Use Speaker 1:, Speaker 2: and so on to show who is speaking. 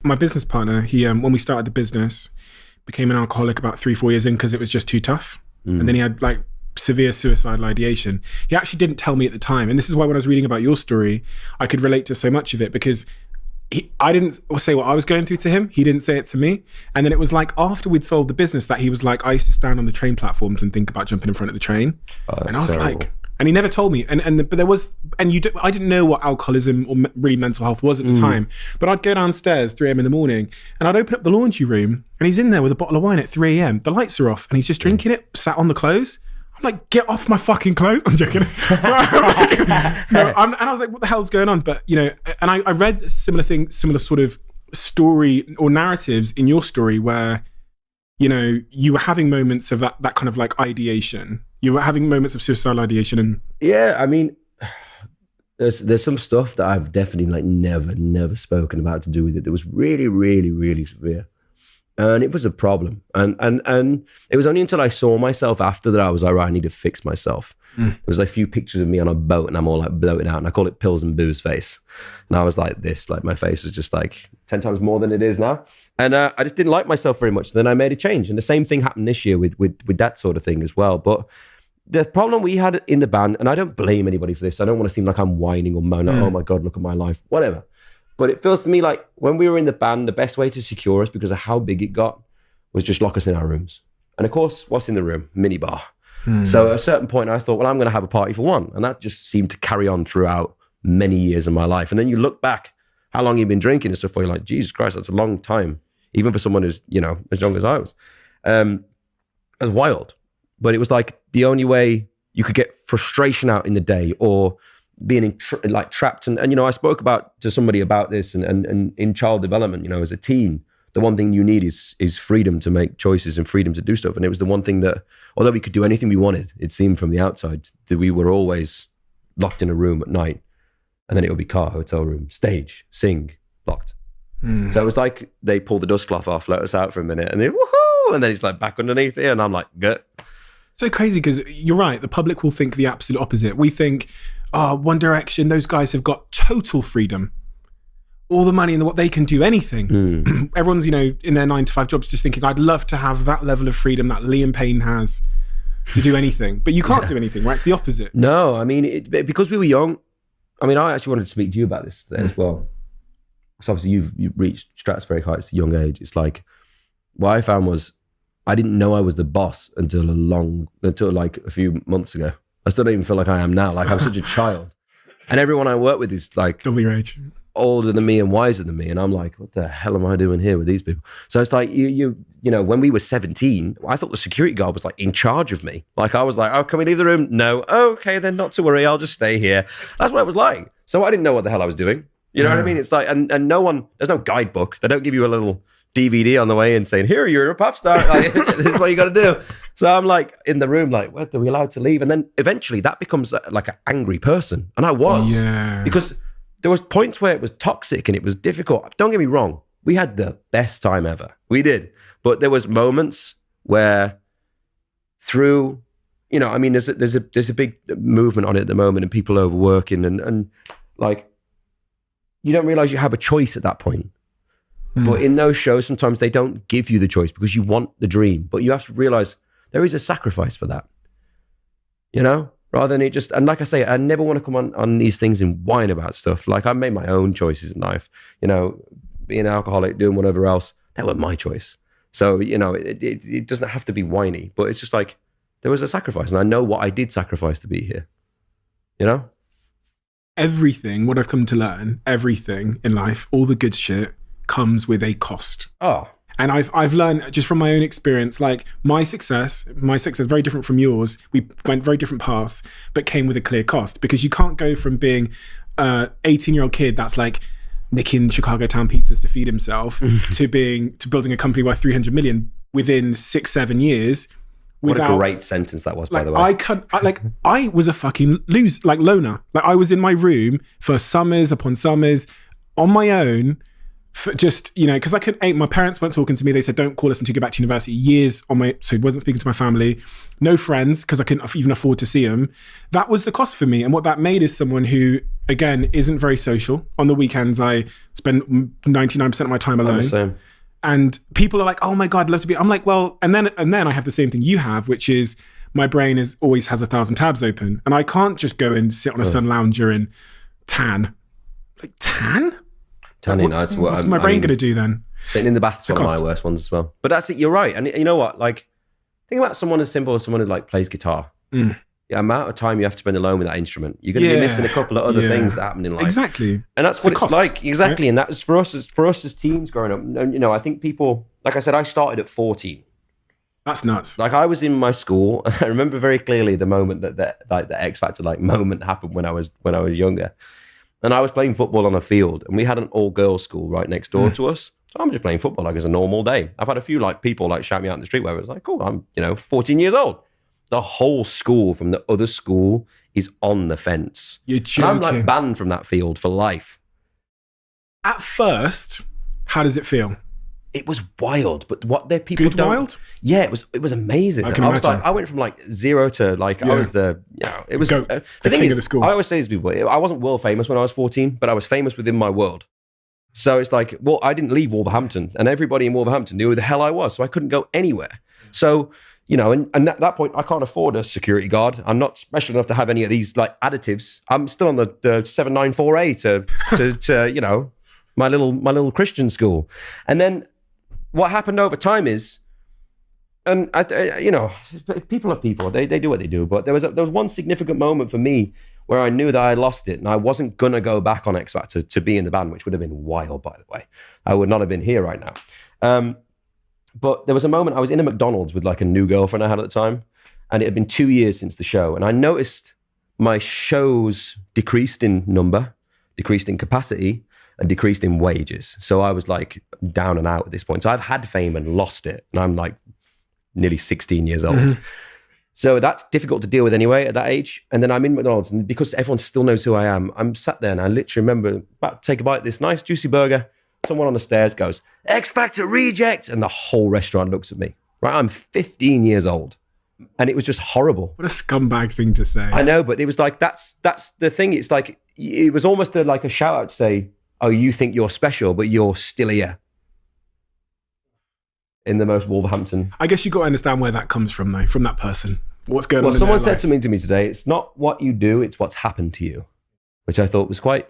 Speaker 1: My business partner, he when we started the business, became an alcoholic about 3-4 years in because it was just too tough. And then he had like severe suicidal ideation. He actually didn't tell me at the time. And this is why when I was reading about your story, I could relate to so much of it because I didn't say what I was going through to him. He didn't say it to me. And then it was like after we'd sold the business that he was like, I used to stand on the train platforms and think about jumping in front of the train. And I was like, and he never told me. But there was, I didn't know what alcoholism or really mental health was at the time. But I'd go downstairs 3 a.m. in the morning and I'd open up the laundry room and he's in there with a bottle of wine at 3 a.m. The lights are off and he's just drinking it, sat on the clothes. I'm like, get off my fucking clothes. I'm joking. And I was like, what the hell's going on? But, and I read similar sort of story or narratives in your story where, you were having moments of that kind of like ideation. You were having moments of suicidal ideation. And
Speaker 2: yeah, I mean, there's some stuff that I've definitely like never spoken about to do with it. That was really, really, really severe. And it was a problem. And it was only until I saw myself after that I was like, right, I need to fix myself. There was like a few pictures of me on a boat and I'm all like bloated out and I call it pills and booze face. And I was like this, like my face was just like 10 times more than it is now. And I just didn't like myself very much. Then I made a change. And the same thing happened this year with that sort of thing as well. But the problem we had in the band, and I don't blame anybody for this. I don't want to seem like I'm whining or moaning, oh my God, look at my life, whatever. But it feels to me like when we were in the band, the best way to secure us because of how big it got was just lock us in our rooms. And of course, what's in the room? Minibar. So at a certain point, I thought, well, I'm going to have a party for one. And that just seemed to carry on throughout many years of my life. And then you look back, how long you've been drinking and stuff, where you're like, Jesus Christ, that's a long time. Even for someone who's, as young as I was. It was wild. But it was like the only way you could get frustration out in the day or being trapped. And I spoke to somebody about this and in child development, as a teen, the one thing you need is freedom to make choices and freedom to do stuff. And it was the one thing that, although we could do anything we wanted, it seemed from the outside that we were always locked in a room at night. And then it would be car, hotel room, stage, sing, locked. So it was like they pulled the dust cloth off, let us out for a minute and then woohoo! And then it's like back underneath it. And I'm like, good.
Speaker 1: So crazy because you're right. The public will think the absolute opposite. We think, One Direction, those guys have got total freedom. All the money and what they can do anything. Everyone's, in their 9-to-5 jobs just thinking, I'd love to have that level of freedom that Liam Payne has to do anything. But you can't do anything, right? It's the opposite.
Speaker 2: No, I mean, because we were young, I actually wanted to speak to you about this today as well. So obviously you've reached stratospheric heights at a young age. It's like, what I found was, I didn't know I was the boss until like a few months ago. I still don't even feel like I am now. Like I'm such a child. And everyone I work with is like
Speaker 1: double your age,
Speaker 2: older than me and wiser than me. And I'm like, what the hell am I doing here with these people? So it's like, when we were 17, I thought the security guard was like in charge of me. Like I was like, oh, can we leave the room? No. Okay, then not to worry. I'll just stay here. That's what it was like. So I didn't know what the hell I was doing. You know what I mean? It's like, and no one, there's no guidebook. They don't give you a little DVD on the way in saying, here, you're a pop star. Like, this is what you got to do. So I'm like in the room, like, what, are we allowed to leave? And then eventually that becomes like an angry person. And I was. Yeah. Because there was points where it was toxic and it was difficult. Don't get me wrong. We had the best time ever. We did. But there was moments where through, there's a big movement on it at the moment and people overworking and like, you don't realize you have a choice at that point. But in those shows, sometimes they don't give you the choice because you want the dream. But you have to realize there is a sacrifice for that. Rather than it just, and like I say, I never want to come on these things and whine about stuff. Like I made my own choices in life, being an alcoholic, doing whatever else, that was my choice. So, it doesn't have to be whiny, but it's just like, there was a sacrifice and I know what I did sacrifice to be here,
Speaker 1: Everything, what I've come to learn, everything in life, all the good shit comes with a cost. And I've learned just from my own experience, like my success is very different from yours. We went very different paths, but came with a clear cost because you can't go from being a 18-year-old kid that's like nicking Chicago town pizzas to feed himself to building a company worth 300 million within 6-7 years.
Speaker 2: What a great sentence that was, by the way.
Speaker 1: I was a fucking loner. Like I was in my room for summers upon summers on my own. Just, because I couldn't, my parents weren't talking to me. They said, don't call us until you go back to university. So I wasn't speaking to my family. No friends, because I couldn't even afford to see them. That was the cost for me. And what that made is someone who again, isn't very social. On the weekends, I spend 99% of my time alone.
Speaker 2: I'm the same.
Speaker 1: And people are like, "Oh my God, I'd love to be." I'm like, well, and then I have the same thing you have, which is my brain always has 1,000 tabs open, and I can't just go and sit on a sun lounger and tan. Like tan?
Speaker 2: Tanning.
Speaker 1: What's my brain going to do then?
Speaker 2: Sitting in the bath's one of my worst ones as well. But that's it. You're right. And you know what? Like, think about someone as simple as someone who like plays guitar. The amount of time you have to spend alone with that instrument, you're going to be missing a couple of other things that happen in life.
Speaker 1: Exactly.
Speaker 2: And that's what it's like. Exactly. Right? And that was for us as teens growing up. And, you know, I think people, like I said, I started at 14.
Speaker 1: That's nuts.
Speaker 2: Like I was in my school, and I remember very clearly the moment that the X Factor like moment happened when I was younger. And I was playing football on a field, and we had an all-girls school right next door to us. So I'm just playing football like it's a normal day. I've had a few like people like shout me out in the street where it was like, "Cool, I'm 14 years old." The whole school from the other school is on the fence.
Speaker 1: You're joking.
Speaker 2: And I'm like banned from that field for life.
Speaker 1: At first, how does it feel?
Speaker 2: It was wild, but what their people
Speaker 1: Good wild?
Speaker 2: Yeah, it was amazing. I went from like 0 to like I was it was
Speaker 1: Goat,
Speaker 2: the
Speaker 1: king
Speaker 2: thing
Speaker 1: of the school.
Speaker 2: I always say to people, I wasn't world famous when I was 14, but I was famous within my world. So it's like, well, I didn't leave Wolverhampton, and everybody in Wolverhampton knew who the hell I was, so I couldn't go anywhere. So, you know, and at that point, I can't afford a security guard. I'm not special enough to have any of these like additives. I'm still on the 794A to you know, my little Christian school. And then what happened over time is, and you know, people are people. They do what they do. But there was one significant moment for me where I knew that I lost it, and I wasn't gonna go back on X Factor to be in the band, which would have been wild, by the way. I would not have been here right now. But there was a moment I was in a McDonald's with like a new girlfriend I had at the time, and it had been 2 years since the show, and I noticed my shows decreased in number, decreased in capacity, and decreased in wages. So I was like down and out at this point. So I've had fame and lost it, and I'm like nearly 16 years old. Mm-hmm. So that's difficult to deal with anyway at that age. And then I'm in McDonald's, and because everyone still knows who I am, I'm sat there and I literally remember about to take a bite of this nice juicy burger. Someone on the stairs goes, "X Factor reject," and the whole restaurant looks at me. Right, I'm 15 years old, and it was just horrible.
Speaker 1: What a scumbag thing to say.
Speaker 2: I know, but it was like that's the thing. It's like it was almost like a shout out to say, "Oh, you think you're special, but you're still here." In the most Wolverhampton.
Speaker 1: I guess you got to understand where that comes from, though, from that person. What's going on?
Speaker 2: Well, someone said something to me today. It's not what you do; it's what's happened to you, which I thought was quite